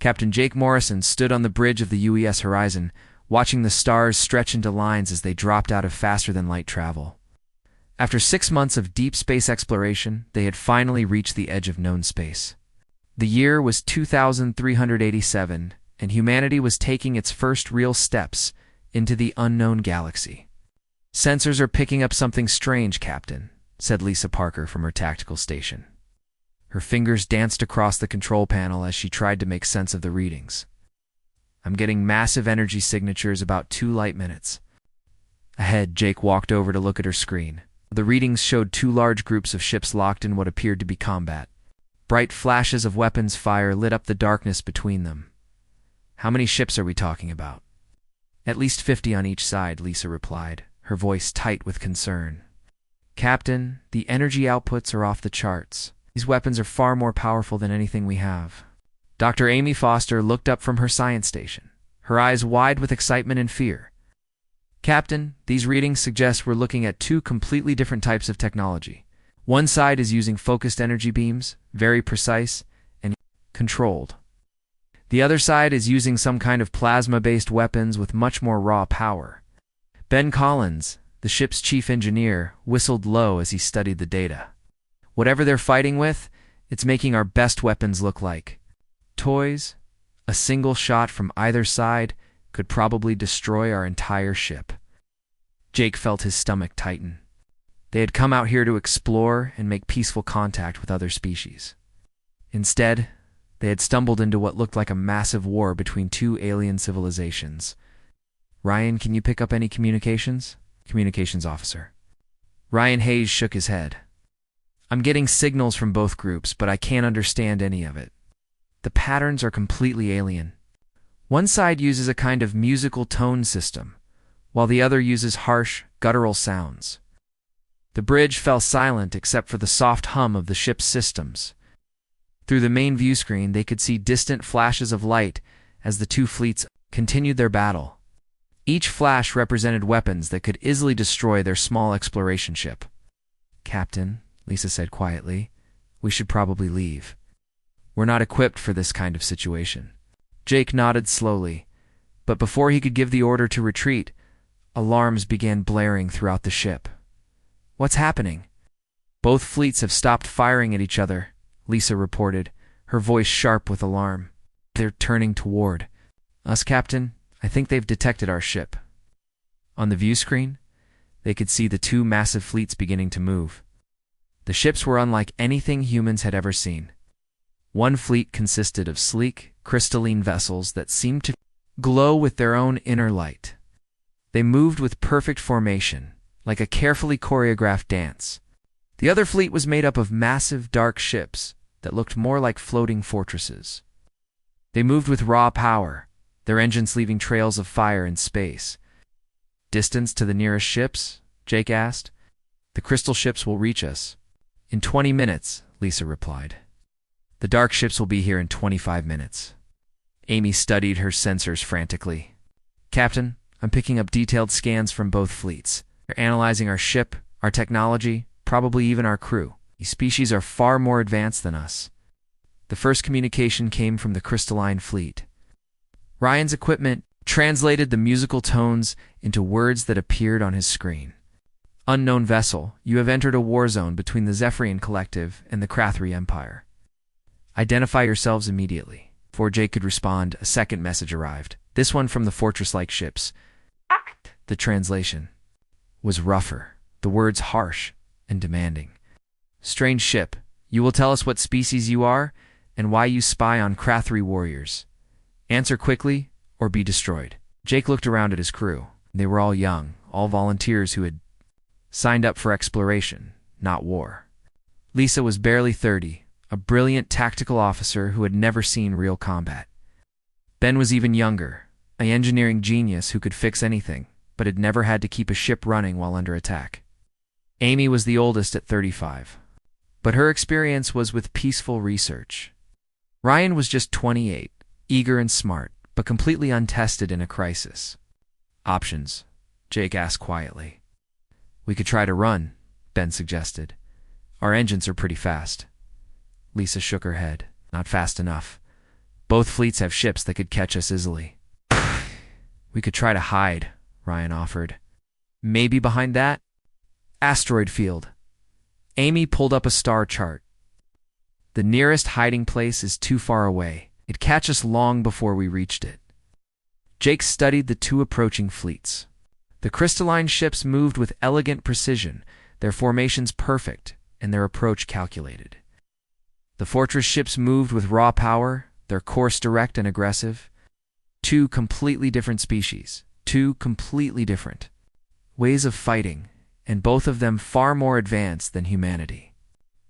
Captain Jake Morrison stood on the bridge of the UES horizon, watching the stars stretch into lines as they dropped out of faster-than-light travel. After 6 months of deep space exploration, they had finally reached the edge of known space. The year was 2387, and humanity was taking its first real steps into the unknown galaxy. "Sensors are picking up something strange, Captain," said Lisa Parker from her tactical station. Her fingers danced across the control panel as she tried to make sense of the readings. "I'm getting massive energy signatures about 2 light minutes." Ahead, Jake walked over to look at her screen. The readings showed 2 large groups of ships locked in what appeared to be combat. Bright flashes of weapons fire lit up the darkness between them. "How many ships are we talking about?" "At least 50 on each side," Lisa replied, her voice tight with concern. "Captain, the energy outputs are off the charts. These weapons are far more powerful than anything we have." Dr. Amy Foster looked up from her science station, her eyes wide with excitement and fear. "Captain, these readings suggest we're looking at 2 completely different types of technology. One side is using focused energy beams, very precise and controlled. The other side is using some kind of plasma-based weapons with much more raw power." Ben Collins, the ship's chief engineer, whistled low as he studied the data. "Whatever they're fighting with, it's making our best weapons look like toys. A single shot from either side could probably destroy our entire ship." Jake felt his stomach tighten. They had come out here to explore and make peaceful contact with other species. Instead, they had stumbled into what looked like a massive war between 2 alien civilizations. "Ryan, can you pick up any communications?" "Communications officer." Ryan Hayes shook his head. "I'm getting signals from both groups, but I can't understand any of it. The patterns are completely alien. One side uses a kind of musical tone system, while the other uses harsh, guttural sounds." The bridge fell silent except for the soft hum of the ship's systems. Through the main view screen, they could see distant flashes of light as the 2 fleets continued their battle. Each flash represented weapons that could easily destroy their small exploration ship. "Captain," Lisa said quietly, "we should probably leave. We're not equipped for this kind of situation." Jake nodded slowly, but before he could give the order to retreat, alarms began blaring throughout the ship. "What's happening?" "Both fleets have stopped firing at each other," Lisa reported, her voice sharp with alarm. "They're turning toward us, Captain. I think they've detected our ship." On the view screen, they could see the 2 massive fleets beginning to move. The ships were unlike anything humans had ever seen. One fleet consisted of sleek, crystalline vessels that seemed to glow with their own inner light. They moved with perfect formation, like a carefully choreographed dance. The other fleet was made up of massive, dark ships that looked more like floating fortresses. They moved with raw power, their engines leaving trails of fire in space. "Distance to the nearest ships?" Jake asked. "The crystal ships will reach us in 20 minutes, Lisa replied. "The dark ships will be here in 25 minutes. Amy studied her sensors frantically. "Captain, I'm picking up detailed scans from both fleets. They're analyzing our ship, our technology, probably even our crew. These species are far more advanced than us." The first communication came from the crystalline fleet. Ryan's equipment translated the musical tones into words that appeared on his screen. "Unknown vessel, you have entered a war zone between the Zephyrian Collective and the Krathri Empire. Identify yourselves immediately." Before Jake could respond, a second message arrived, this one from the fortress-like ships. The translation was rougher, the words harsh and demanding. "Strange ship, you will tell us what species you are and why you spy on Krathri warriors. Answer quickly or be destroyed." Jake looked around at his crew. They were all young, all volunteers who had signed up for exploration, not war. Lisa was barely 30, a brilliant tactical officer who had never seen real combat. Ben was even younger, an engineering genius who could fix anything, but had never had to keep a ship running while under attack. Amy was the oldest at 35, but her experience was with peaceful research. Ryan was just 28, eager and smart, but completely untested in a crisis. "Options?" Jake asked quietly. "We could try to run," Ben suggested. "Our engines are pretty fast." Lisa shook her head. "Not fast enough. Both fleets have ships that could catch us easily. We could try to hide, Ryan offered. Maybe behind that asteroid field. Amy pulled up a star chart. The nearest hiding place is too far away. It'd catch us long before we reached it. Jake studied the two approaching fleets. The crystalline ships moved with elegant precision, their formations perfect, and their approach calculated. The fortress ships moved with raw power, their course direct and aggressive. Two completely different species, two completely different ways of fighting, and both of them far more advanced than humanity.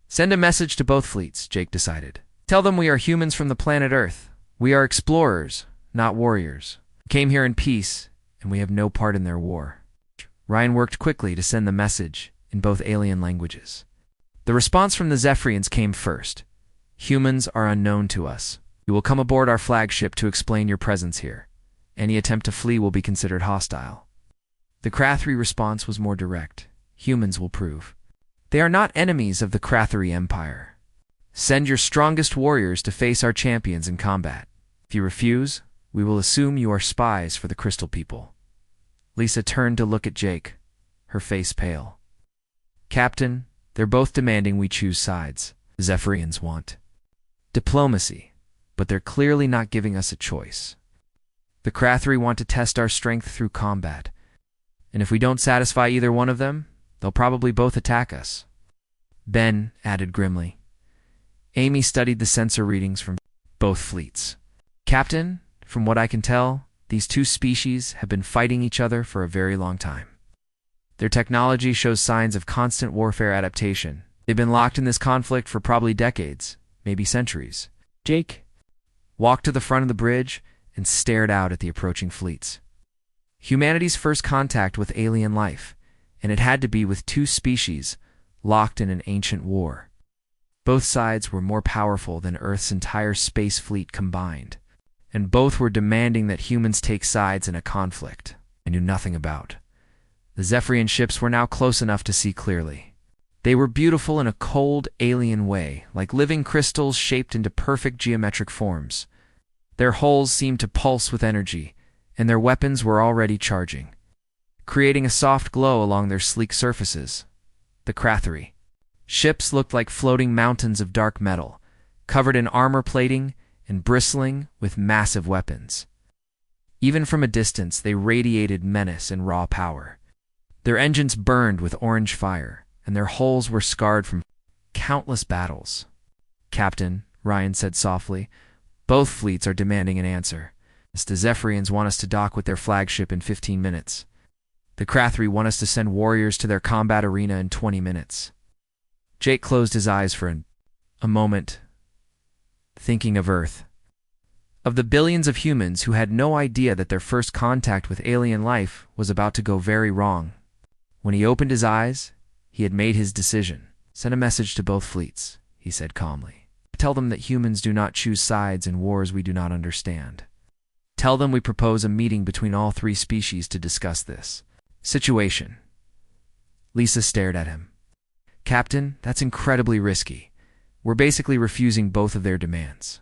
Send a message to both fleets, Jake decided. Tell them we are humans from the planet Earth. We are explorers, not warriors. We came here in peace, and we have no part in their war. Ryan worked quickly to send the message in both alien languages. The response from the Zephyrians came first. Humans are unknown to us. You will come aboard our flagship to explain your presence here. Any attempt to flee will be considered hostile. The Krathri response was more direct. Humans will prove. They are not enemies of the Krathri Empire. Send your strongest warriors to face our champions in combat. If you refuse, we will assume you are spies for the Crystal People. Lisa turned to look at Jake, her face pale. Captain, they're both demanding we choose sides. The Zephyrians want diplomacy, but they're clearly not giving us a choice. The Krathri want to test our strength through combat, and if we don't satisfy either one of them, they'll probably both attack us. Ben added grimly. Amy studied the sensor readings from both fleets. Captain, from what I can tell, these two species have been fighting each other for a very long time. Their technology shows signs of constant warfare adaptation. They've been locked in this conflict for probably decades, maybe centuries. Jake walked to the front of the bridge and stared out at the approaching fleets. Humanity's first contact with alien life, and it had to be with two species locked in an ancient war. Both sides were more powerful than Earth's entire space fleet combined, and both were demanding that humans take sides in a conflict I knew nothing about. The Zephyrian ships were now close enough to see clearly. They were beautiful in a cold, alien way, like living crystals shaped into perfect geometric forms. Their hulls seemed to pulse with energy, and their weapons were already charging, creating a soft glow along their sleek surfaces. The Krathri ships looked like floating mountains of dark metal, covered in armor plating and bristling with massive weapons. Even from a distance, they radiated menace and raw power. Their engines burned with orange fire, and their hulls were scarred from countless battles. Captain, Ryan said softly, both fleets are demanding an answer. The Zephyrians want us to dock with their flagship in 15 minutes. The Krathri want us to send warriors to their combat arena in 20 minutes. Jake closed his eyes for a moment, thinking of Earth. Of the billions of humans who had no idea that their first contact with alien life was about to go very wrong. When he opened his eyes, he had made his decision. Send a message to both fleets, he said calmly. Tell them that humans do not choose sides in wars we do not understand. Tell them we propose a meeting between all three species to discuss this situation. Lisa stared at him. Captain, that's incredibly risky. We're basically refusing both of their demands.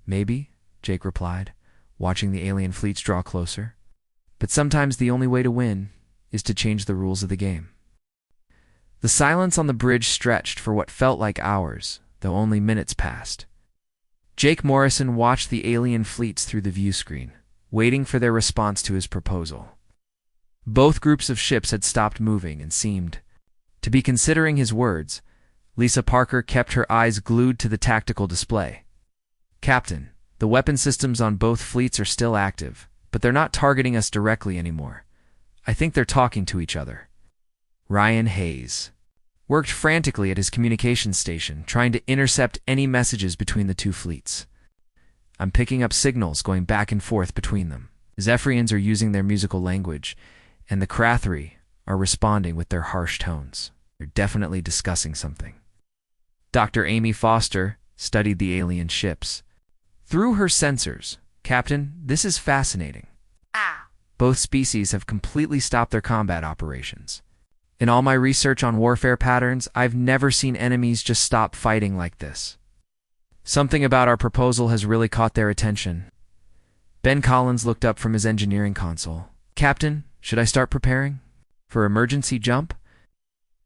Maybe, Jake replied, watching the alien fleets draw closer. But sometimes the only way to win is to change the rules of the game. The silence on the bridge stretched for what felt like hours, though only minutes passed. Jake Morrison watched the alien fleets through the view screen, waiting for their response to his proposal. Both groups of ships had stopped moving and seemed to be considering his words. Lisa Parker kept her eyes glued to the tactical display. Captain, the weapon systems on both fleets are still active, but they're not targeting us directly anymore. I think they're talking to each other. Ryan Hayes worked frantically at his communications station, trying to intercept any messages between the two fleets. I'm picking up signals going back and forth between them. The Zephyrians are using their musical language, and the Krathri are responding with their harsh tones. They're definitely discussing something. Dr. Amy Foster studied the alien ships. Through her sensors, Captain, this is fascinating. Both species have completely stopped their combat operations. In all my research on warfare patterns, I've never seen enemies just stop fighting like this. Something about our proposal has really caught their attention. Ben Collins looked up from his engineering console. Captain, should I start preparing? For emergency jump?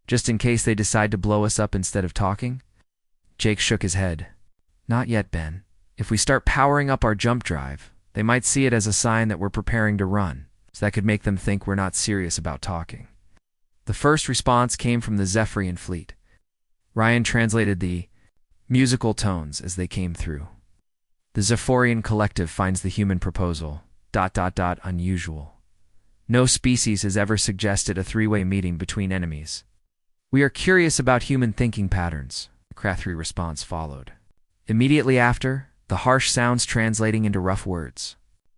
Just in case they decide to blow us up instead of talking? Jake shook his head. Not yet, Ben. If we start powering up our jump drive, they might see it as a sign that we're preparing to run, so that could make them think we're not serious about talking. The first response came from the Zephyrian fleet. Ryan translated the musical tones as they came through. The Zephyrian collective finds the human proposal ... unusual. No species has ever suggested a three-way meeting between enemies. We are curious about human thinking patterns. The Krathri response followed. Immediately after, the harsh sounds translating into rough words.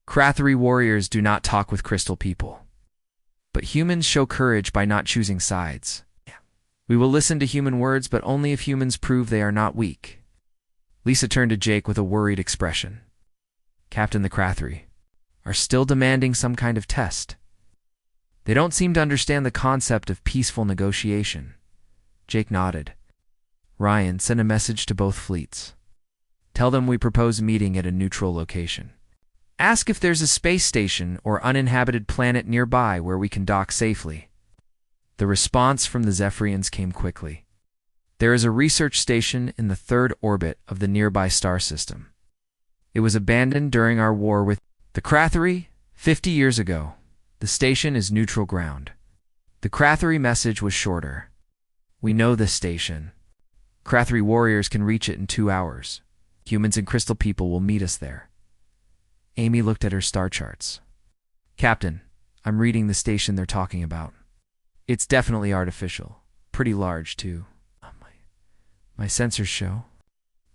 Krathri warriors do not talk with crystal people. But humans show courage by not choosing sides. We will listen to human words, but only if humans prove they are not weak. Lisa turned to Jake with a worried expression. Captain, the Krathri are still demanding some kind of test. They don't seem to understand the concept of peaceful negotiation. Jake nodded. Ryan, send a message to both fleets. Tell them we propose meeting at a neutral location. Ask if there's a space station or uninhabited planet nearby where we can dock safely. The response from the Zephyrians came quickly. There is a research station in the third orbit of the nearby star system. It was abandoned during our war with the Krathri 50 years ago. The station is neutral ground. The Krathri message was shorter. We know this station. Krathri warriors can reach it in 2 hours. Humans and crystal people will meet us there. Amy looked at her star charts. Captain, I'm reading the station they're talking about. It's definitely artificial. Pretty large, too. My sensors show.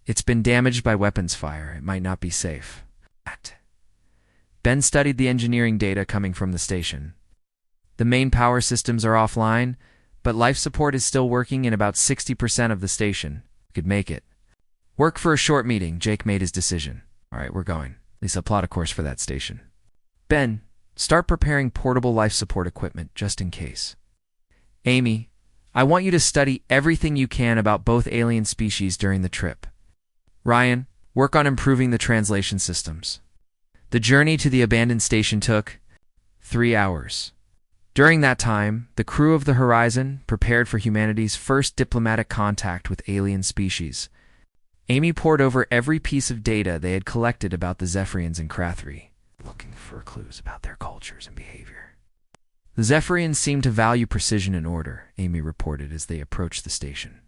It's been damaged by weapons fire. It might not be safe. Ben studied the engineering data coming from the station. The main power systems are offline, but life support is still working in about 60% of the station. We could make it. Work for a short meeting. Jake made his decision. All right, we're going. Lisa, plot a course for that station. Ben, start preparing portable life support equipment just in case. Amy, I want you to study everything you can about both alien species during the trip. Ryan, work on improving the translation systems. The journey to the abandoned station took 3 hours. During that time, the crew of the Horizon prepared for humanity's first diplomatic contact with alien species. Amy pored over every piece of data they had collected about the Zephyrians and Krathri, looking for clues about their cultures and behavior. The Zephyrians seemed to value precision and order, Amy reported as they approached the station.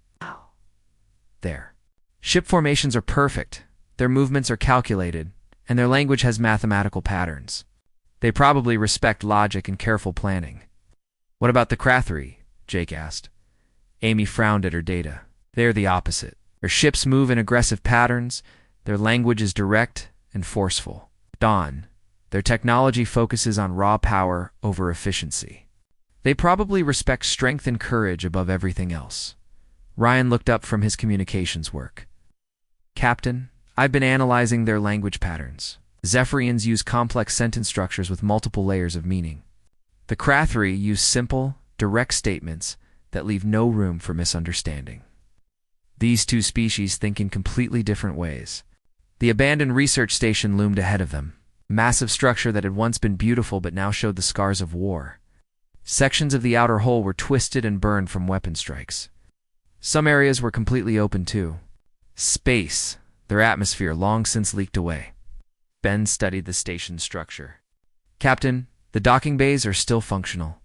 There. Ship formations are perfect, their movements are calculated, and their language has mathematical patterns. They probably respect logic and careful planning. What about the Krathri? Jake asked. Amy frowned at her data. They're the opposite. Their ships move in aggressive patterns, their language is direct and forceful. Dawn. Their technology focuses on raw power over efficiency. They probably respect strength and courage above everything else. Ryan looked up from his communications work. Captain, I've been analyzing their language patterns. Zephyrians use complex sentence structures with multiple layers of meaning. The Krathri use simple, direct statements that leave no room for misunderstanding. These two species think in completely different ways. The abandoned research station loomed ahead of them, a massive structure that had once been beautiful but now showed the scars of war. Sections of the outer hull were twisted and burned from weapon strikes. Some areas were completely open too. Space. Their atmosphere long since leaked away. Ben studied the station's structure. Captain, the docking bays are still functional.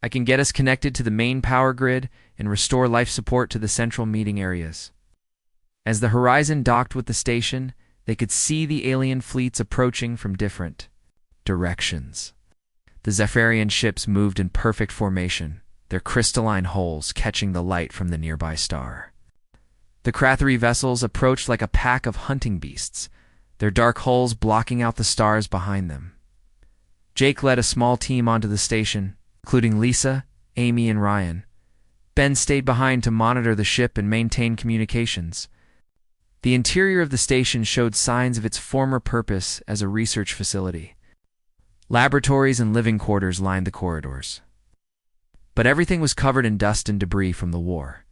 I can get us connected to the main power grid and restore life support to the central meeting areas. As the Horizon docked with the station, they could see the alien fleets approaching from different directions. The Zephyrian ships moved in perfect formation, their crystalline hulls catching the light from the nearby star. The Krathri vessels approached like a pack of hunting beasts, their dark hulls blocking out the stars behind them. Jake led a small team onto the station, including Lisa, Amy, and Ryan. Ben stayed behind to monitor the ship and maintain communications. The interior of the station showed signs of its former purpose as a research facility. Laboratories and living quarters lined the corridors. But everything was covered in dust and debris from the war.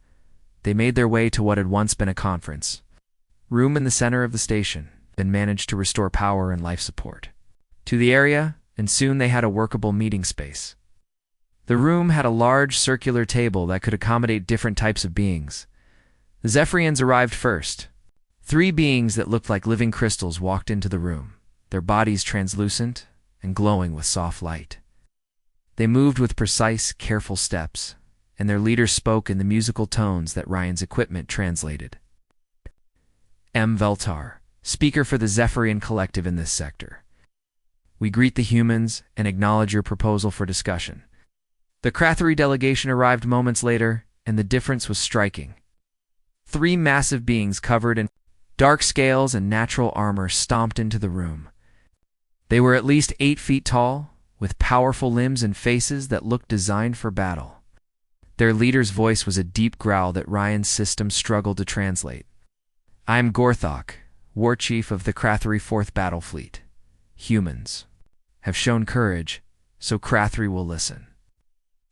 They made their way to what had once been a conference room in the center of the station, then managed to restore power and life support to the area, and soon they had a workable meeting space. The room had a large circular table that could accommodate different types of beings. The Zephyrians arrived first. 3 beings that looked like living crystals walked into the room, their bodies translucent and glowing with soft light. They moved with precise, careful steps, and their leader spoke in the musical tones that Ryan's equipment translated. M. Veltar, speaker for the Zephyrian Collective in this sector. We greet the humans and acknowledge your proposal for discussion. The Krathari delegation arrived moments later, and the difference was striking. 3 massive beings covered in dark scales and natural armor stomped into the room. They were at least 8 feet tall, with powerful limbs and faces that looked designed for battle. Their leader's voice was a deep growl that Ryan's system struggled to translate. I am Gorthok, War Chief of the Krathari 4th Battle Fleet. Humans have shown courage, so Krathari will listen.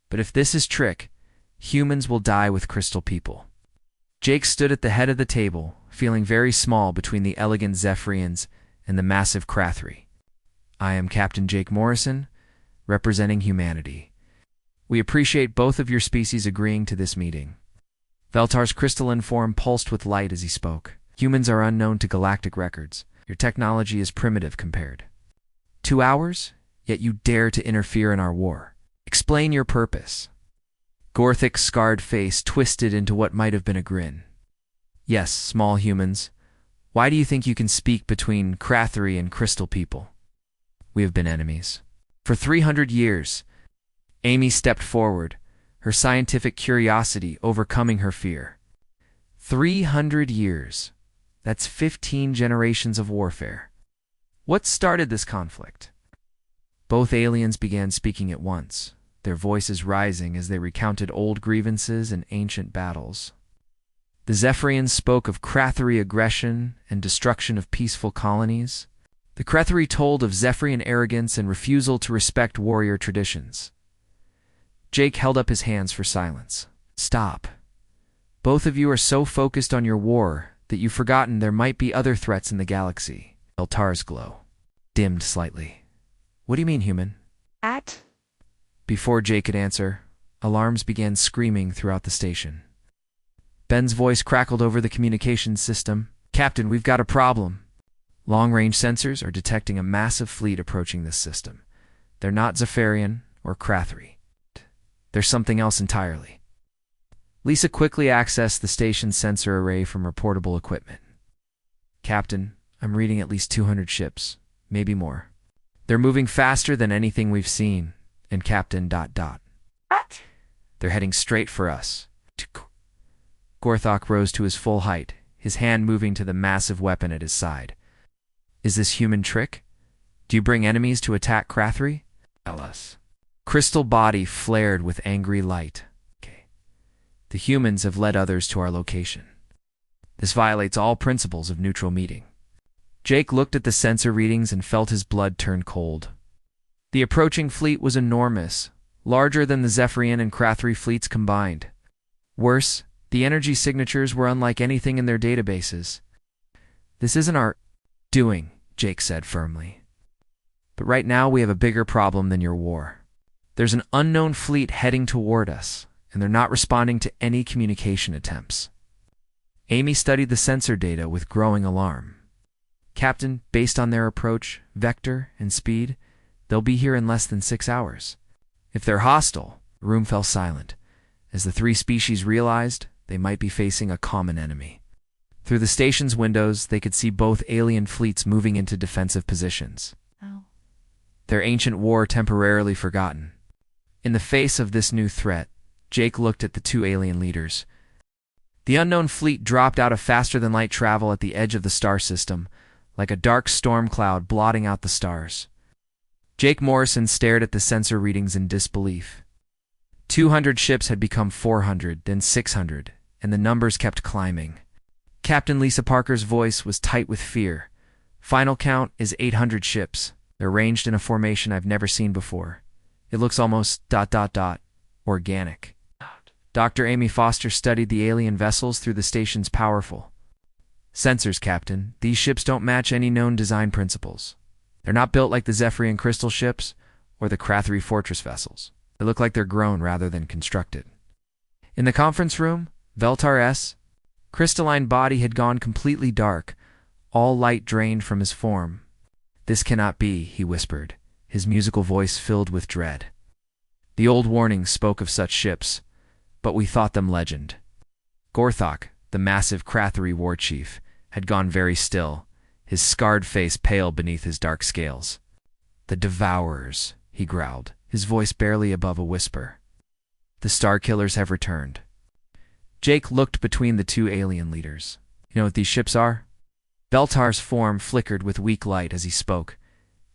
But if this is trick, humans will die with crystal people. Jake stood at the head of the table, feeling very small between the elegant Zephyrians and the massive Krathari. I am Captain Jake Morrison, representing humanity. We appreciate both of your species agreeing to this meeting. Veltar's crystalline form pulsed with light as he spoke. Humans are unknown to galactic records. Your technology is primitive compared. 2 hours? Yet you dare to interfere in our war. Explain your purpose. Gorthic's scarred face twisted into what might have been a grin. Yes, small humans. Why do you think you can speak between Krathari and crystal people? We have been enemies. For 300 years. Amy stepped forward, her scientific curiosity overcoming her fear. 300 years. That's 15 generations of warfare. What started this conflict? Both aliens began speaking at once, their voices rising as they recounted old grievances and ancient battles. The Zephyrians spoke of Krathari aggression and destruction of peaceful colonies. The Krathari told of Zephyrian arrogance and refusal to respect warrior traditions. Jake held up his hands for silence. Stop. Both of you are so focused on your war that you've forgotten there might be other threats in the galaxy. Veltar's glow dimmed slightly. What do you mean, human? Before Jake could answer, alarms began screaming throughout the station. Ben's voice crackled over the communications system. Captain, we've got a problem. Long-range sensors are detecting a massive fleet approaching this system. They're not Zephyrian or Krathari. They're something else entirely. Lisa quickly accessed the station's sensor array from reportable equipment. Captain, I'm reading at least 200 ships, maybe more. They're moving faster than anything we've seen, and Captain ... What? They're heading straight for us. Gorthok rose to his full height, his hand moving to the massive weapon at his side. Is this human trick? Do you bring enemies to attack Krathari? Tell us. Crystal body flared with angry light. The humans have led others to our location. This violates all principles of neutral meeting. Jake looked at the sensor readings and felt his blood turn cold. The approaching fleet was enormous, larger than the Zephyrian and Krathari fleets combined. Worse, the energy signatures were unlike anything in their databases. This isn't our doing, Jake said firmly. But right now we have a bigger problem than your war. There's an unknown fleet heading toward us, and they're not responding to any communication attempts. Amy studied the sensor data with growing alarm. Captain, based on their approach, vector, and speed, they'll be here in less than 6 hours. If they're hostile, the room fell silent, as the 3 species realized they might be facing a common enemy. Through the station's windows, they could see both alien fleets moving into defensive positions. Their ancient war temporarily forgotten. In the face of this new threat, Jake looked at the 2 alien leaders. The unknown fleet dropped out of faster-than-light travel at the edge of the star system, like a dark storm cloud blotting out the stars. Jake Morrison stared at the sensor readings in disbelief. 200 ships had become 400, then 600, and the numbers kept climbing. Captain Lisa Parker's voice was tight with fear. Final count is 800 ships. They're ranged in a formation I've never seen before. It looks almost ... organic. Dr. Amy Foster studied the alien vessels through the station's powerful Sensors, Captain. These ships don't match any known design principles. They're not built like the Zephyrian crystal ships or the Krathri fortress vessels. They look like they're grown rather than constructed. In the conference room, Veltar's crystalline body had gone completely dark, all light drained from his form. "This cannot be," he whispered, his musical voice filled with dread. "The old warnings spoke of such ships, but we thought them legend." Gorthok, the massive Krathri war chief, had gone very still, his scarred face pale beneath his dark scales. "The Devourers," he growled, his voice barely above a whisper. "The Star Killers have returned." Jake looked between the two alien leaders. "You know what these ships are?" Beltar's form flickered with weak light as he spoke.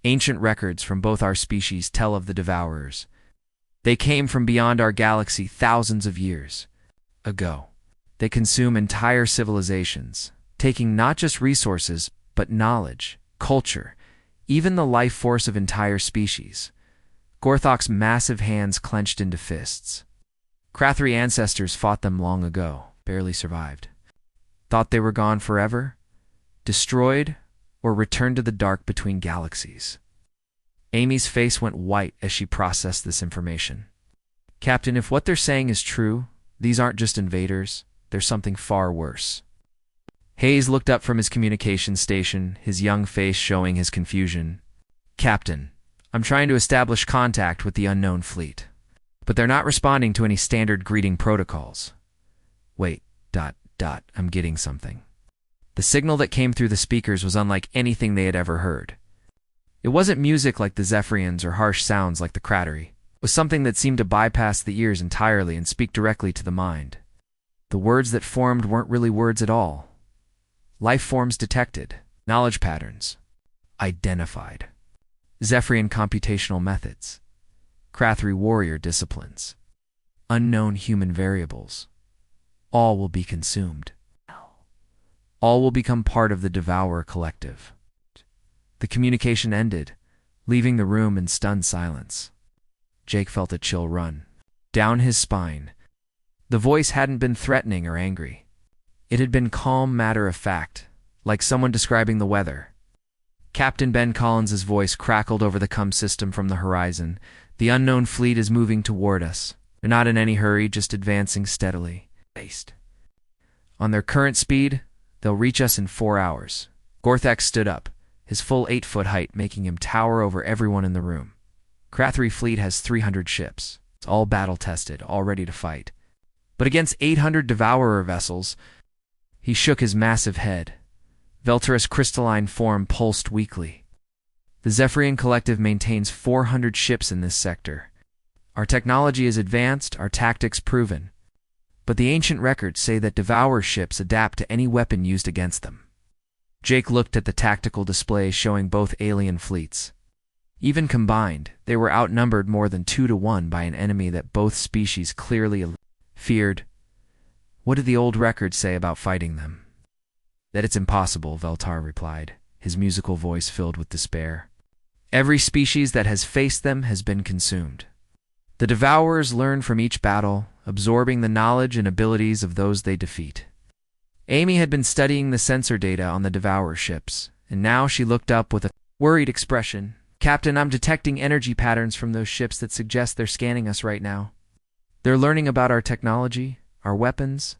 "Ancient records from both our species tell of the Devourers. They came from beyond our galaxy thousands of years ago. They consume entire civilizations, taking not just resources, but knowledge, culture, even the life force of entire species." Gorthok's massive hands clenched into fists. "Krathri ancestors fought them long ago, barely survived. Thought they were gone forever? Destroyed, or returned to the dark between galaxies?" Amy's face went white as she processed this information. "Captain, if what they're saying is true, these aren't just invaders, they're something far worse." Hayes looked up from his communication station, his young face showing his confusion. "Captain, I'm trying to establish contact with the unknown fleet, but they're not responding to any standard greeting protocols. Wait, I'm getting something." The signal that came through the speakers was unlike anything they had ever heard. It wasn't music like the Zephyrians or harsh sounds like the Krathri. It was something that seemed to bypass the ears entirely and speak directly to the mind. The words that formed weren't really words at all. Life forms detected, knowledge patterns identified, Zephyrian computational methods, Krathri warrior disciplines, unknown human variables. All will be consumed. All will become part of the Devourer collective. The communication ended, leaving the room in stunned silence. Jake felt a chill run down his spine. The voice hadn't been threatening or angry. It had been calm, matter-of-fact, like someone describing the weather. Captain Ben Collins's voice crackled over the comm system from the horizon. "The unknown fleet is moving toward us. They're not in any hurry, just advancing steadily. On their current speed, they'll reach us in 4 hours." Gorthak stood up, his full 8-foot height making him tower over everyone in the room. "Krathri fleet has 300 ships. It's all battle-tested, all ready to fight. But against 800 Devourer vessels..." He shook his massive head. Veltar's crystalline form pulsed weakly. "The Zephyrian Collective maintains 400 ships in this sector. Our technology is advanced, our tactics proven. But the ancient records say that Devourer ships adapt to any weapon used against them." Jake looked at the tactical display showing both alien fleets. Even combined, they were outnumbered more than 2-1 by an enemy that both species clearly feared. What did the old records say about fighting them? "That it's impossible," Veltar replied, his musical voice filled with despair. "Every species that has faced them has been consumed. The Devourers learn from each battle, absorbing the knowledge and abilities of those they defeat." Amy had been studying the sensor data on the Devourer ships, and now she looked up with a worried expression. "Captain, I'm detecting energy patterns from those ships that suggest they're scanning us right now. They're learning about our technology, our weapons,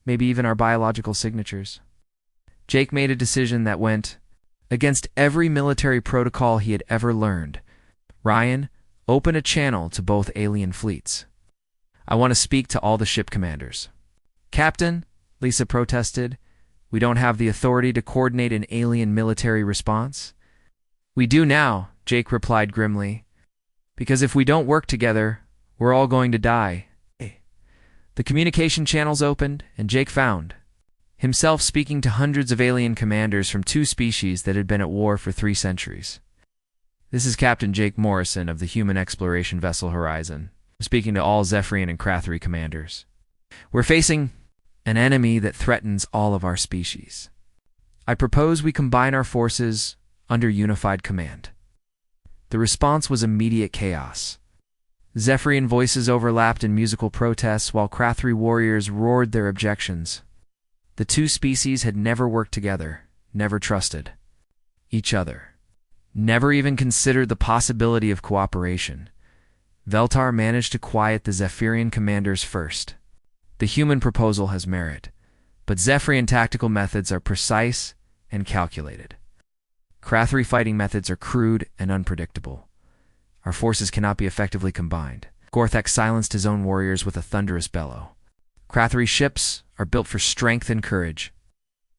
maybe even our biological signatures." Jake made a decision that went against every military protocol he had ever learned. "Ryan, open a channel to both alien fleets. I want to speak to all the ship commanders." "Captain," Lisa protested, "we don't have the authority to coordinate an alien military response." "We do now," Jake replied grimly, "because if we don't work together, we're all going to die." The communication channels opened, and Jake found himself speaking to hundreds of alien commanders from 2 species that had been at war for 3 centuries. "This is Captain Jake Morrison of the human exploration vessel Horizon, speaking to all Zephyrian and Krathri commanders. We're facing an enemy that threatens all of our species. I propose we combine our forces under unified command." The response was immediate chaos. Zephyrian voices overlapped in musical protests while Krathri warriors roared their objections. The two species had never worked together, never trusted each other, never even considered the possibility of cooperation. Veltar managed to quiet the Zephyrian commanders first. The human proposal has merit, but Zephyrian tactical methods are precise and calculated. Krathri fighting methods are crude and unpredictable. Our forces cannot be effectively combined. Gorthek silenced his own warriors with a thunderous bellow. Krathri ships are built for strength and courage.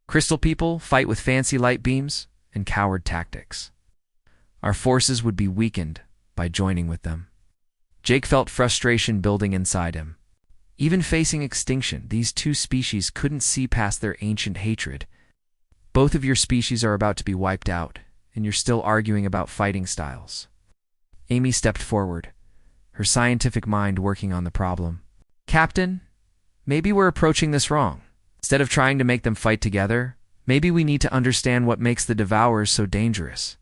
Crystal people fight with fancy light beams and coward tactics. Our forces would be weakened by joining with them. Jake felt frustration building inside him. Even facing extinction, these two species couldn't see past their ancient hatred. Both of your species are about to be wiped out, and you're still arguing about fighting styles. Amy stepped forward, her scientific mind working on the problem. Captain, maybe we're approaching this wrong. Instead of trying to make them fight together, maybe we need to understand what makes the Devourers so dangerous.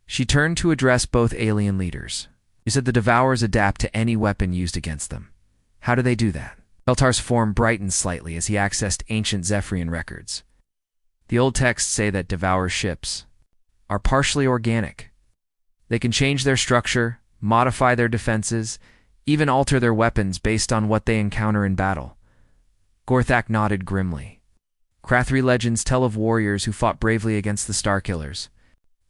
She turned to address both alien leaders. You said the Devourers adapt to any weapon used against them. How do they do that? Veltar's form brightened slightly as he accessed ancient Zephyrian records. The old texts say that Devourer ships are partially organic. They can change their structure, modify their defenses, even alter their weapons based on what they encounter in battle. Gorthak nodded grimly. Krathri legends tell of warriors who fought bravely against the Starkillers,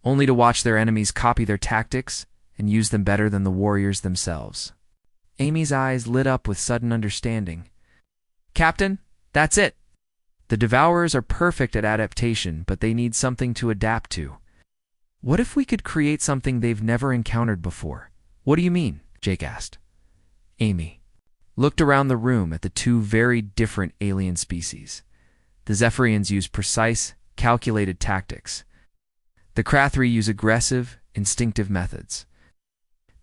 only to watch their enemies copy their tactics and use them better than the warriors themselves. Amy's eyes lit up with sudden understanding. Captain, that's it. The Devourers are perfect at adaptation, but they need something to adapt to. What if we could create something they've never encountered before? What do you mean? Jake asked. Amy looked around the room at the two very different alien species. The Zephyrians use precise, calculated tactics. The Krathri use aggressive, instinctive methods.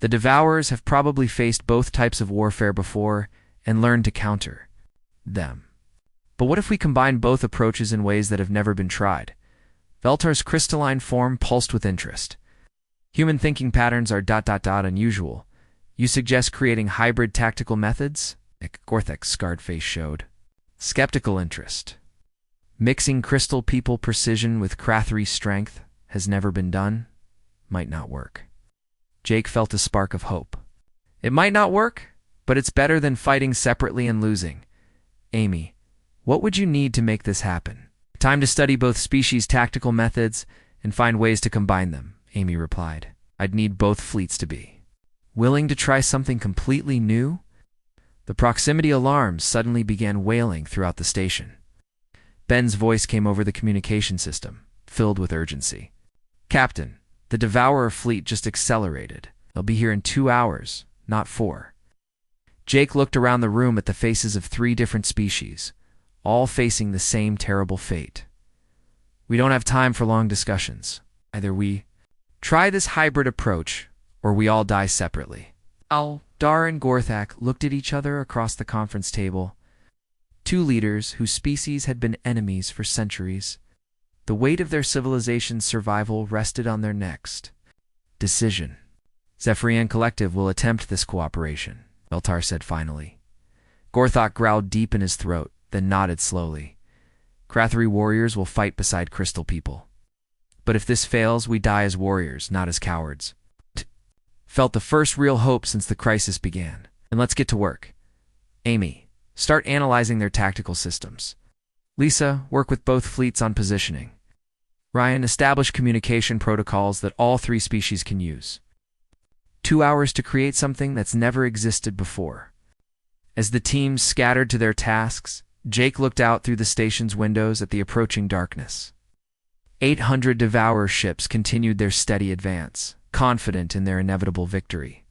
The Devourers have probably faced both types of warfare before and learned to counter them. But what if we combine both approaches in ways that have never been tried? Veltar's crystalline form pulsed with interest. Human thinking patterns are ... unusual. You suggest creating hybrid tactical methods? Gorthek's scarred face showed skeptical interest. Mixing crystal people precision with Krathri strength has never been done. Might not work. Jake felt a spark of hope. It might not work, but it's better than fighting separately and losing. Amy, what would you need to make this happen? Time to study both species' tactical methods and find ways to combine them, Amy replied. I'd need both fleets to be willing to try something completely new. The proximity alarms suddenly began wailing throughout the station. Ben's voice came over the communication system, filled with urgency. Captain, the Devourer fleet just accelerated. They'll be here in 2 hours, not 4. Jake looked around the room at the faces of 3 different species, all facing the same terrible fate. We don't have time for long discussions. Either we try this hybrid approach, or we all die separately. Dar and Gorthak looked at each other across the conference table. 2 leaders whose species had been enemies for centuries. The weight of their civilization's survival rested on their next decision. Zephyrian Collective will attempt this cooperation, Veltar said finally. Gorthak growled deep in his throat, then nodded slowly. Krathri warriors will fight beside crystal people. But if this fails, we die as warriors, not as cowards. Felt the first real hope since the crisis began. And let's get to work. Amy, start analyzing their tactical systems. Lisa, work with both fleets on positioning. Ryan, establish communication protocols that all 3 species can use. 2 hours to create something that's never existed before. As the teams scattered to their tasks, Jake looked out through the station's windows at the approaching darkness. 800 Devourer ships continued their steady advance, confident in their inevitable victory.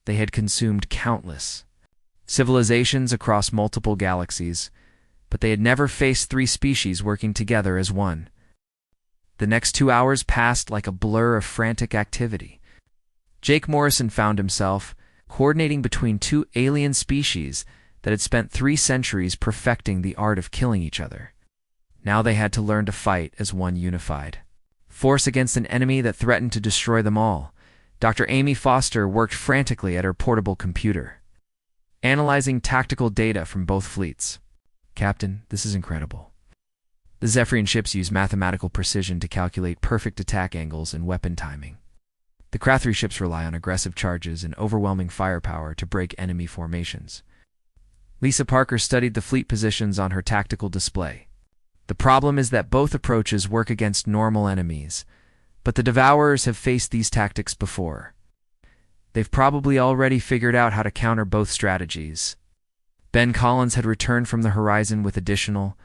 They had consumed countless civilizations across multiple galaxies, but they had never faced 3 species working together as one. The next 2 hours passed like a blur of frantic activity. Jake Morrison found himself coordinating between 2 alien species that had spent 3 centuries perfecting the art of killing each other. Now they had to learn to fight as one unified force against an enemy that threatened to destroy them all. Dr. Amy Foster worked frantically at her portable computer, analyzing tactical data from both fleets. Captain, this is incredible. The Zephyrian ships use mathematical precision to calculate perfect attack angles and weapon timing. The Krathri ships rely on aggressive charges and overwhelming firepower to break enemy formations. Lisa Parker studied the fleet positions on her tactical display. The problem is that both approaches work against normal enemies, but the Devourers have faced these tactics before. They've probably already figured out how to counter both strategies. Ben Collins had returned from the horizon with additional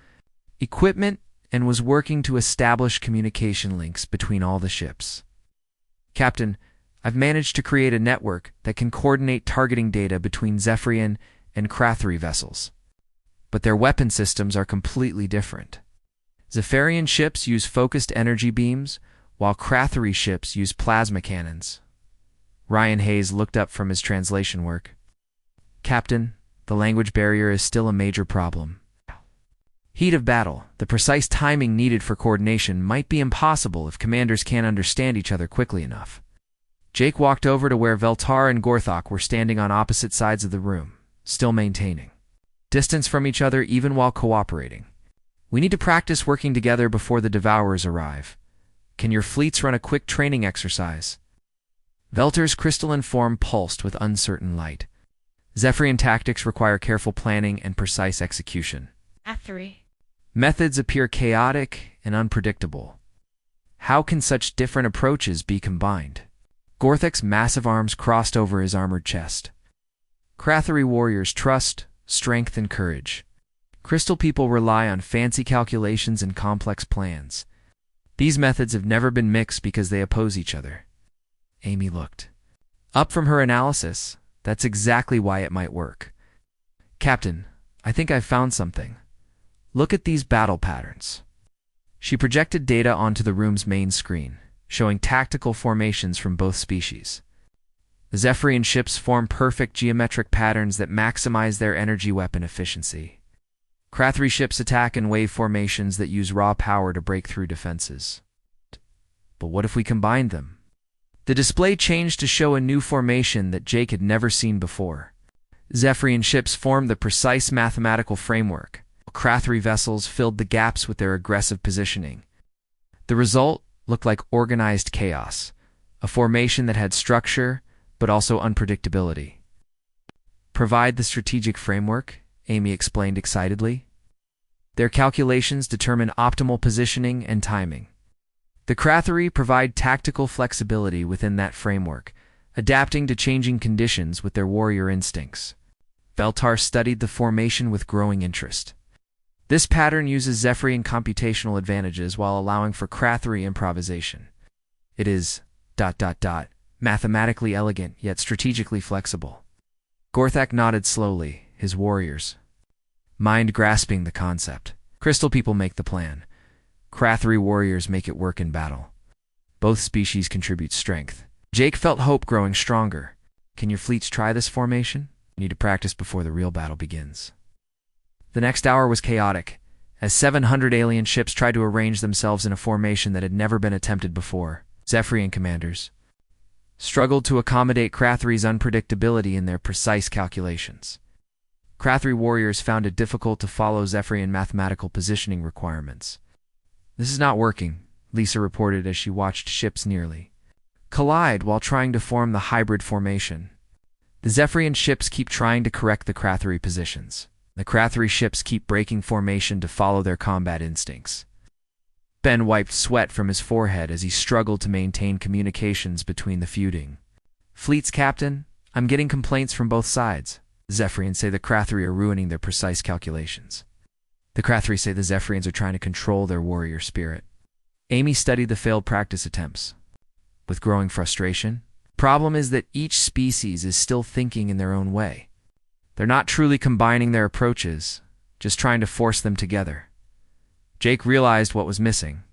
equipment and was working to establish communication links between all the ships. Captain, I've managed to create a network that can coordinate targeting data between Zephyrian and Krathri vessels. But their weapon systems are completely different. Zephyrian ships use focused energy beams, while Krathri ships use plasma cannons. Ryan Hayes looked up from his translation work. Captain, the language barrier is still a major problem. Heat of battle, the precise timing needed for coordination might be impossible if commanders can't understand each other quickly enough. Jake walked over to where Veltar and Gorthok were standing on opposite sides of the room, still maintaining distance from each other even while cooperating. We need to practice working together before the Devourers arrive. Can your fleets run a quick training exercise? Veltar's crystalline form pulsed with uncertain light. Zephyrian tactics require careful planning and precise execution. Methods appear chaotic and unpredictable. How can such different approaches be combined? Gorthok's massive arms crossed over his armored chest. Krathri warriors trust, strength, and courage. Crystal people rely on fancy calculations and complex plans. These methods have never been mixed because they oppose each other. Amy looked up from her analysis. That's exactly why it might work. Captain, I think I've found something. Look at these battle patterns. She projected data onto the room's main screen, showing tactical formations from both species. The Zephyrian ships form perfect geometric patterns that maximize their energy weapon efficiency. Krathri ships attack in wave formations that use raw power to break through defenses. But what if we combined them? The display changed to show a new formation that Jake had never seen before. Zephyrian ships formed the precise mathematical framework. Krathri vessels filled the gaps with their aggressive positioning. The result looked like organized chaos, a formation that had structure but also unpredictability. Provide the strategic framework, Amy explained excitedly. Their calculations determine optimal positioning and timing. The Krathri provide tactical flexibility within that framework, adapting to changing conditions with their warrior instincts. Veltar studied the formation with growing interest. This pattern uses Zephyrian computational advantages while allowing for Krathri improvisation. It is ... mathematically elegant yet strategically flexible. Gorthok nodded slowly, his warriors mind grasping the concept. Crystal people make the plan. Krathri warriors make it work in battle. Both species contribute strength. Jake felt hope growing stronger. Can your fleets try this formation? You need to practice before the real battle begins. The next hour was chaotic, as 700 alien ships tried to arrange themselves in a formation that had never been attempted before. Zephyrian commanders struggled to accommodate Krathri's unpredictability in their precise calculations. Krathri warriors found it difficult to follow Zephyrian mathematical positioning requirements. This is not working, Lisa reported as she watched ships nearly collide while trying to form the hybrid formation. The Zephyrian ships keep trying to correct the Krathri positions. The Krathri ships keep breaking formation to follow their combat instincts. Ben wiped sweat from his forehead as he struggled to maintain communications between the feuding fleets. Captain, I'm getting complaints from both sides. The Zephyrians say the Krathri are ruining their precise calculations. The Krathri say the Zephyrians are trying to control their warrior spirit. Amy studied the failed practice attempts with growing frustration. Problem is that each species is still thinking in their own way. They're not truly combining their approaches, just trying to force them together. Jake realized what was missing.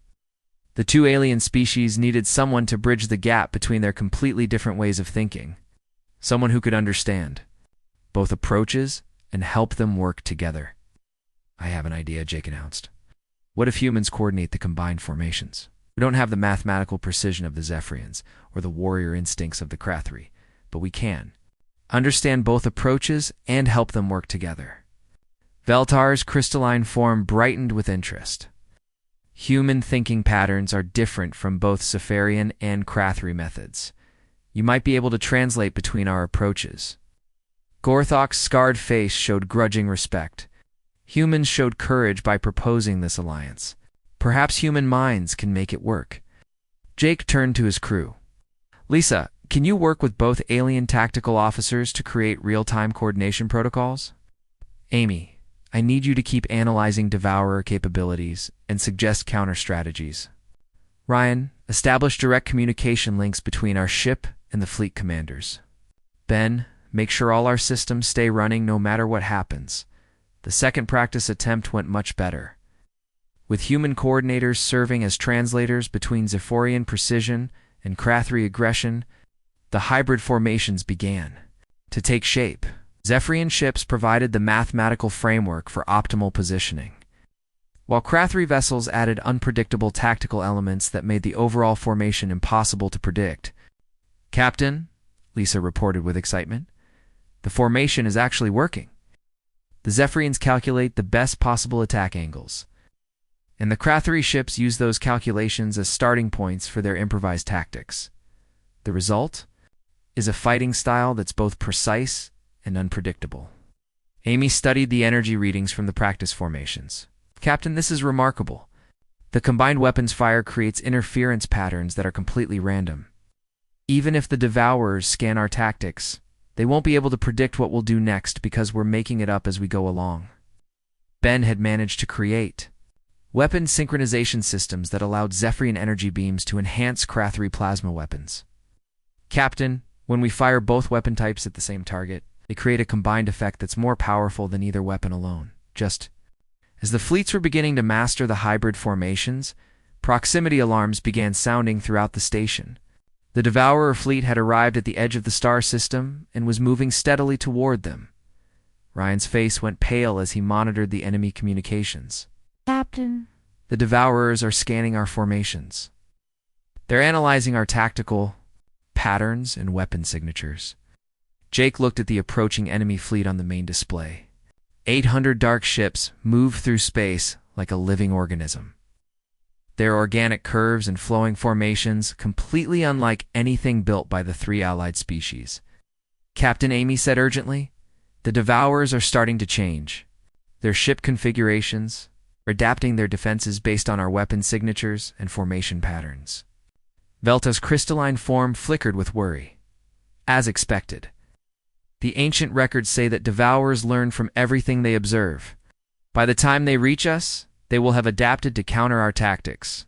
The two alien species needed someone to bridge the gap between their completely different ways of thinking. Someone who could understand both approaches and help them work together. I have an idea, Jake announced. What if humans coordinate the combined formations? We don't have the mathematical precision of the Zephyrians or the warrior instincts of the Krathri, but we can understand both approaches and help them work together. Veltar's crystalline form brightened with interest. Human thinking patterns are different from both Safarian and Krathri methods. You might be able to translate between our approaches. Gorthok's scarred face showed grudging respect. Humans showed courage by proposing this alliance. Perhaps human minds can make it work. Jake turned to his crew. Lisa, can you work with both alien tactical officers to create real-time coordination protocols? Amy, I need you to keep analyzing Devourer capabilities and suggest counter-strategies. Ryan, establish direct communication links between our ship and the fleet commanders. Ben, make sure all our systems stay running no matter what happens. The second practice attempt went much better. With human coordinators serving as translators between Zephorian precision and Krathri aggression, the hybrid formations began to take shape. Zephorian ships provided the mathematical framework for optimal positioning, while Krathri vessels added unpredictable tactical elements that made the overall formation impossible to predict. Captain, Lisa reported with excitement, the formation is actually working. The Zephorians calculate the best possible attack angles, and the Krathri ships use those calculations as starting points for their improvised tactics. The result is a fighting style that's both precise and unpredictable. Amy studied the energy readings from the practice formations. Captain, this is remarkable. The combined weapons fire creates interference patterns that are completely random. Even if the Devourers scan our tactics, they won't be able to predict what we'll do next because we're making it up as we go along. Ben had managed to create weapon synchronization systems that allowed Zephorian energy beams to enhance Krathri plasma weapons. Captain, when we fire both weapon types at the same target, they create a combined effect that's more powerful than either weapon alone. Just as the fleets were beginning to master the hybrid formations, proximity alarms began sounding throughout the station. The Devourer fleet had arrived at the edge of the star system and was moving steadily toward them. Ryan's face went pale as he monitored the enemy communications. Captain, the Devourers are scanning our formations. They're analyzing our tactical patterns and weapon signatures. Jake looked at the approaching enemy fleet on the main display. 800 dark ships move through space like a living organism. Their organic curves and flowing formations completely unlike anything built by the three allied species. Captain Amy said urgently, the Devourers are starting to change. Their ship configurations are adapting their defenses based on our weapon signatures and formation patterns. Velta's crystalline form flickered with worry. As expected. The ancient records say that Devourers learn from everything they observe. By the time they reach us, they will have adapted to counter our tactics.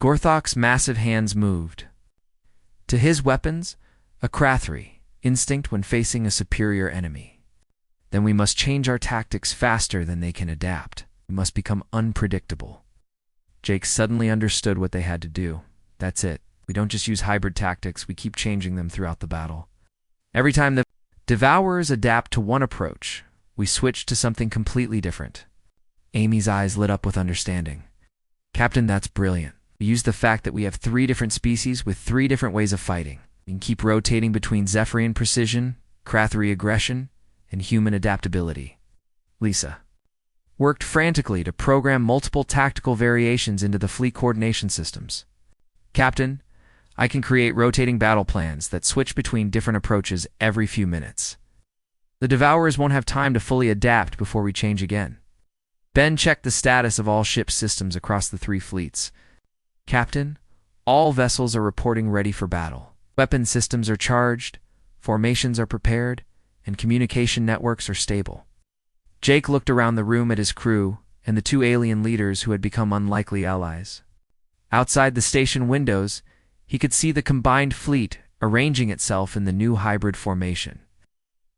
Gorthok's massive hands moved. To his weapons, a Krathri, instinct when facing a superior enemy. Then we must change our tactics faster than they can adapt. We must become unpredictable. Jake suddenly understood what they had to do. That's it. We don't just use hybrid tactics, we keep changing them throughout the battle. Every time the Devourers adapt to one approach, we switch to something completely different. Amy's eyes lit up with understanding. Captain, that's brilliant. We use the fact that we have 3 different species with 3 different ways of fighting. We can keep rotating between Zephorian precision, Krathri aggression, and human adaptability. Lisa worked frantically to program multiple tactical variations into the fleet coordination systems. Captain, I can create rotating battle plans that switch between different approaches every few minutes. The Devourers won't have time to fully adapt before we change again. Ben checked the status of all ship systems across the 3 fleets. Captain, all vessels are reporting ready for battle. Weapon systems are charged, formations are prepared, and communication networks are stable. Jake looked around the room at his crew and the 2 alien leaders who had become unlikely allies. Outside the station windows, he could see the combined fleet arranging itself in the new hybrid formation.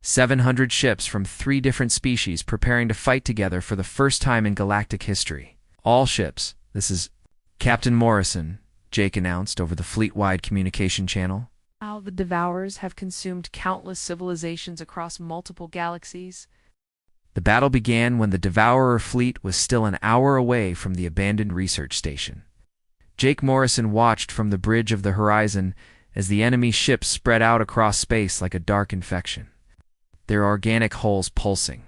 700 ships from 3 different species preparing to fight together for the first time in galactic history. All ships, this is Captain Morrison, Jake announced over the fleet-wide communication channel. How the Devourers have consumed countless civilizations across multiple galaxies. The battle began when the Devourer fleet was still an hour away from the abandoned research station. Jake Morrison watched from the bridge of the horizon as the enemy ships spread out across space like a dark infection. Their organic hulls pulsing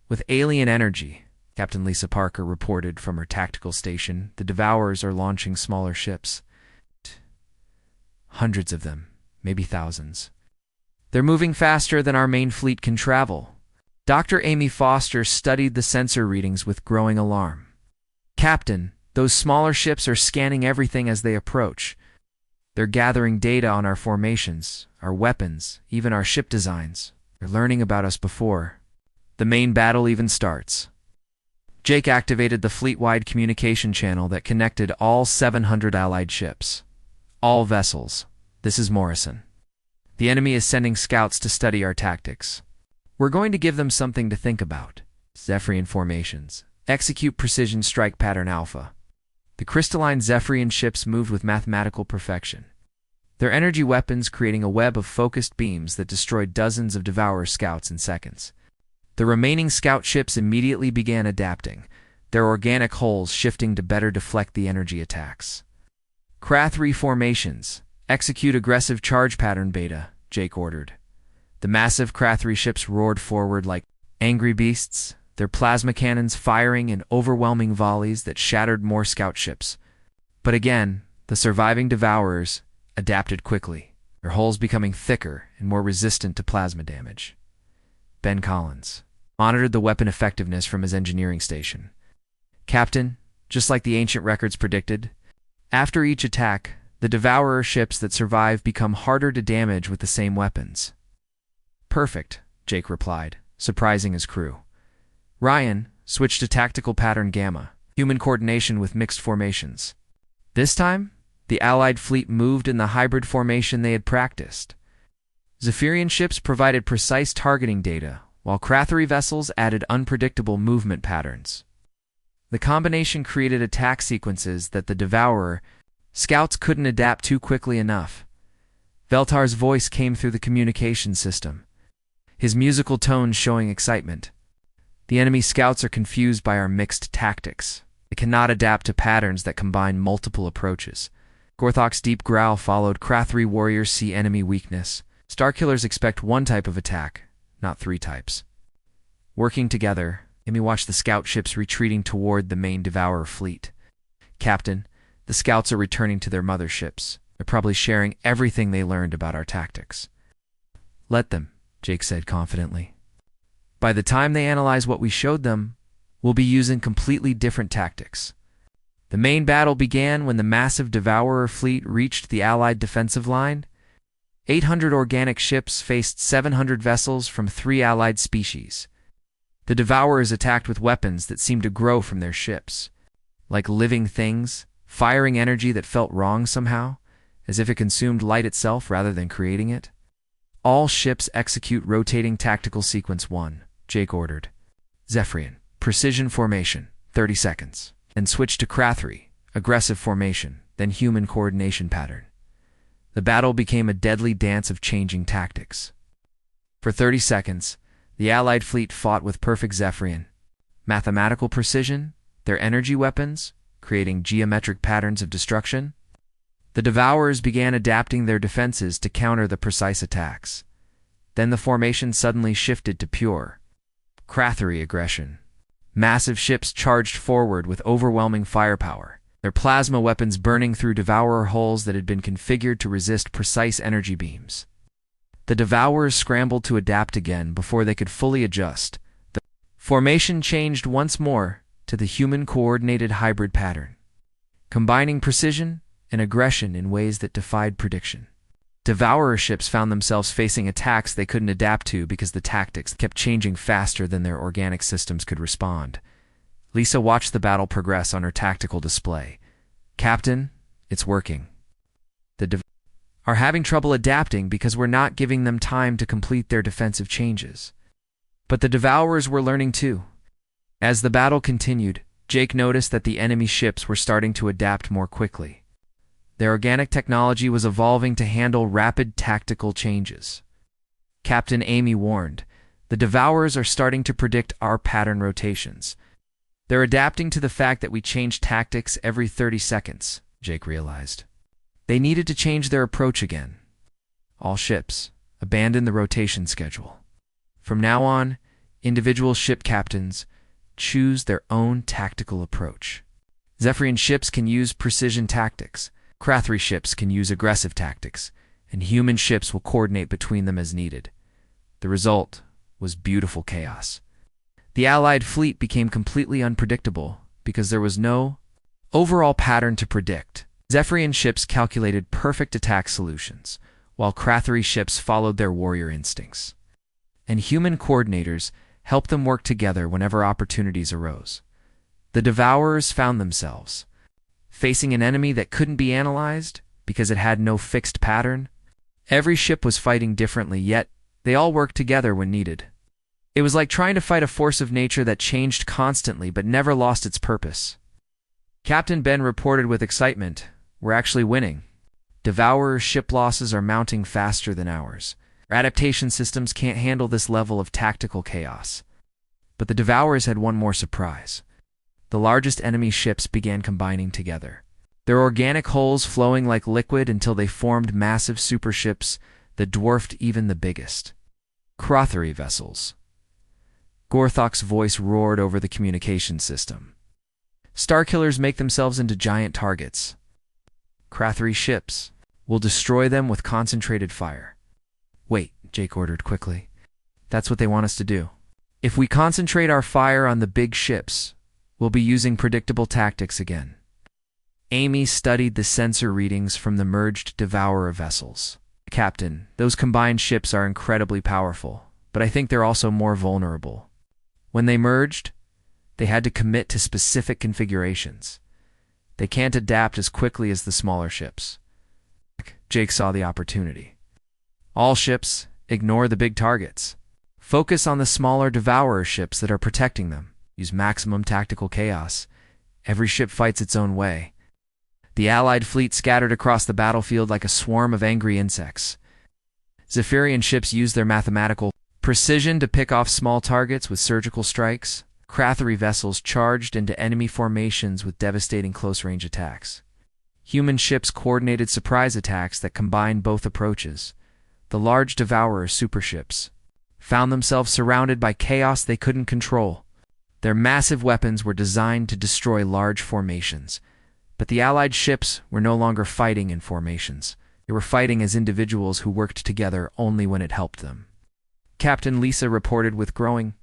with alien energy, Captain Lisa Parker reported from her tactical station. The Devourers are launching smaller ships. Hundreds of them, maybe thousands. They're moving faster than our main fleet can travel. Dr. Amy Foster studied the sensor readings with growing alarm. Captain, those smaller ships are scanning everything as they approach. They're gathering data on our formations, our weapons, even our ship designs. They're learning about us before the main battle even starts. Jake activated the fleet-wide communication channel that connected all 700 Allied ships. All vessels. This is Morrison. The enemy is sending scouts to study our tactics. We're going to give them something to think about. Zephyrian formations. Execute Precision Strike Pattern Alpha. The crystalline Zephyrian ships moved with mathematical perfection. Their energy weapons creating a web of focused beams that destroyed dozens of Devourer scouts in seconds. The remaining scout ships immediately began adapting, their organic hulls shifting to better deflect the energy attacks. Krathri formations. Execute aggressive charge pattern beta, Jake ordered. The massive Krathri ships roared forward like angry beasts, their plasma cannons firing in overwhelming volleys that shattered more scout ships. But again, the surviving Devourers adapted quickly, their hulls becoming thicker and more resistant to plasma damage. Ben Collins monitored the weapon effectiveness from his engineering station. Captain, just like the ancient records predicted, after each attack, the Devourer ships that survive become harder to damage with the same weapons. Perfect, Jake replied, surprising his crew. Ryan switched to Tactical Pattern Gamma, human coordination with mixed formations. This time, the Allied fleet moved in the hybrid formation they had practiced. Zephyrian ships provided precise targeting data, while Krathri vessels added unpredictable movement patterns. The combination created attack sequences that the Devourer scouts couldn't adapt too quickly enough. Veltar's voice came through the communication system, his musical tones showing excitement. The enemy scouts are confused by our mixed tactics. They cannot adapt to patterns that combine multiple approaches. Gorthok's deep growl followed. Krathri warriors see enemy weakness. Starkillers expect one type of attack, not three types. Working together, Amy watched the scout ships retreating toward the main Devourer fleet. Captain, the scouts are returning to their motherships. They're probably sharing everything they learned about our tactics. Let them, Jake said confidently. By the time they analyze what we showed them, we'll be using completely different tactics. The main battle began when the massive Devourer fleet reached the Allied defensive line. 800 organic ships faced 700 vessels from 3 Allied species. The Devourers attacked with weapons that seemed to grow from their ships, like living things, firing energy that felt wrong somehow, as if it consumed light itself rather than creating it. All ships execute rotating tactical sequence 1, Jake ordered. Zephyrian, precision formation, 30 seconds, and switch to Krathri, aggressive formation, then human coordination pattern. The battle became a deadly dance of changing tactics. For 30 seconds, the Allied fleet fought with perfect Zephyrian mathematical precision, their energy weapons, creating geometric patterns of destruction. The Devourers began adapting their defenses to counter the precise attacks. Then the formation suddenly shifted to pure Krathri aggression. Massive ships charged forward with overwhelming firepower, their plasma weapons burning through Devourer hulls that had been configured to resist precise energy beams. The Devourers scrambled to adapt again before they could fully adjust. The formation changed once more to the human-coordinated hybrid pattern, combining precision and aggression in ways that defied prediction. Devourer ships found themselves facing attacks they couldn't adapt to because the tactics kept changing faster than their organic systems could respond. Lisa watched the battle progress on her tactical display. Captain, it's working. The Devourers are having trouble adapting because we're not giving them time to complete their defensive changes. But the Devourers were learning too. As the battle continued, Jake noticed that the enemy ships were starting to adapt more quickly. Their organic technology was evolving to handle rapid tactical changes. Captain Amy warned, the Devourers are starting to predict our pattern rotations. They're adapting to the fact that we change tactics every 30 seconds, Jake realized. They needed to change their approach again. All ships, abandon the rotation schedule. From now on, individual ship captains choose their own tactical approach. Zephyrian ships can use precision tactics, Krathri ships can use aggressive tactics, and human ships will coordinate between them as needed. The result was beautiful chaos. The Allied fleet became completely unpredictable because there was no overall pattern to predict. Zephyrian ships calculated perfect attack solutions, while Krathri ships followed their warrior instincts. And human coordinators helped them work together whenever opportunities arose. The Devourers found themselves facing an enemy that couldn't be analyzed because it had no fixed pattern. Every ship was fighting differently, yet they all worked together when needed. It was like trying to fight a force of nature that changed constantly but never lost its purpose. Captain Ben reported with excitement, "We're actually winning. Devourer ship losses are mounting faster than ours. Our adaptation systems can't handle this level of tactical chaos." But the Devourers had one more surprise. The largest enemy ships began combining together, their organic hulls flowing like liquid until they formed massive superships that dwarfed even the biggest Krathri vessels. Gorthok's voice roared over the communication system. "Starkillers make themselves into giant targets. Krathri ships will destroy them with concentrated fire." "Wait," Jake ordered quickly. "That's what they want us to do. If we concentrate our fire on the big ships, we'll be using predictable tactics again." Amy studied the sensor readings from the merged Devourer vessels. "Captain, those combined ships are incredibly powerful, but I think they're also more vulnerable. When they merged, they had to commit to specific configurations. They can't adapt as quickly as the smaller ships." Jake saw the opportunity. "All ships, ignore the big targets. Focus on the smaller Devourer ships that are protecting them. Use maximum tactical chaos. Every ship fights its own way." The Allied fleet scattered across the battlefield like a swarm of angry insects. Zephyrian ships used their mathematical precision to pick off small targets with surgical strikes. Krathri vessels charged into enemy formations with devastating close-range attacks. Human ships coordinated surprise attacks that combined both approaches. The large Devourer superships found themselves surrounded by chaos they couldn't control. Their massive weapons were designed to destroy large formations, but the Allied ships were no longer fighting in formations. They were fighting as individuals who worked together only when it helped them. Captain Lisa reported with growing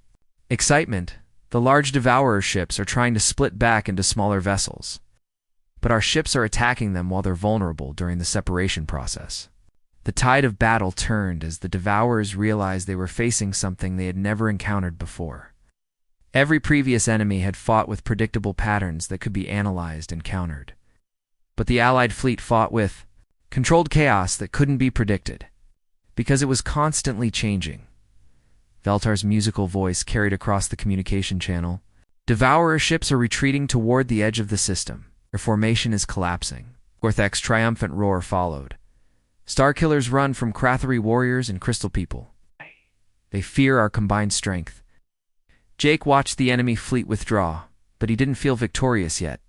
excitement, "The large Devourer ships are trying to split back into smaller vessels. But our ships are attacking them while they're vulnerable during the separation process." The tide of battle turned as the Devourers realized they were facing something they had never encountered before. Every previous enemy had fought with predictable patterns that could be analyzed and countered. But the Allied fleet fought with controlled chaos that couldn't be predicted, because it was constantly changing. Veltar's musical voice carried across the communication channel. "Devourer ships are retreating toward the edge of the system. Their formation is collapsing." Gorthak's triumphant roar followed. "Starkillers run from Krathri warriors and crystal people. They fear our combined strength." Jake watched the enemy fleet withdraw, but he didn't feel victorious yet.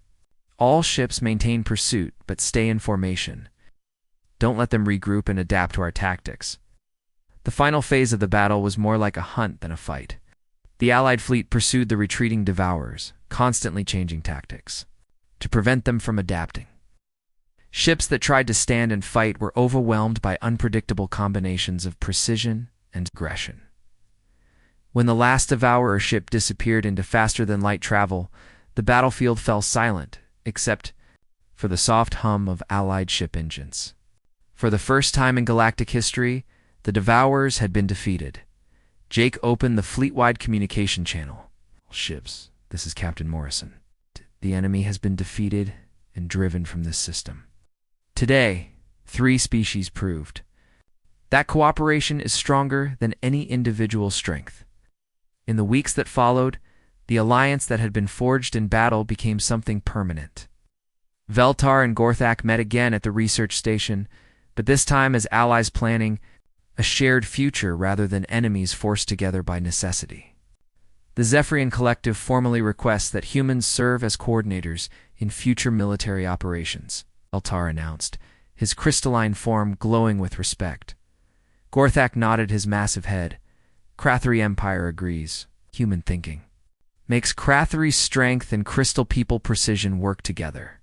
All ships maintain pursuit, but stay in formation. Don't let them regroup and adapt to our tactics. The final phase of the battle was more like a hunt than a fight. The Allied fleet pursued the retreating Devourers, constantly changing tactics to prevent them from adapting. Ships that tried to stand and fight were overwhelmed by unpredictable combinations of precision and aggression. When the last Devourer ship disappeared into faster-than-light travel, the battlefield fell silent, except for the soft hum of Allied ship engines. For the first time in galactic history, the Devourers had been defeated. Jake opened the fleet-wide communication channel. "Ships, this is Captain Morrison. The enemy has been defeated and driven from this system. Today, 3 species proved that cooperation is stronger than any individual strength." In the weeks that followed, the alliance that had been forged in battle became something permanent. Veltar and Gorthak met again at the research station, but this time as allies planning a shared future rather than enemies forced together by necessity. The Zephyrian Collective formally requests that humans serve as coordinators in future military operations, Veltar announced, his crystalline form glowing with respect. Gorthak nodded his massive head. "Krathri Empire agrees. Human thinking makes Crathery's strength and Crystal People precision work together.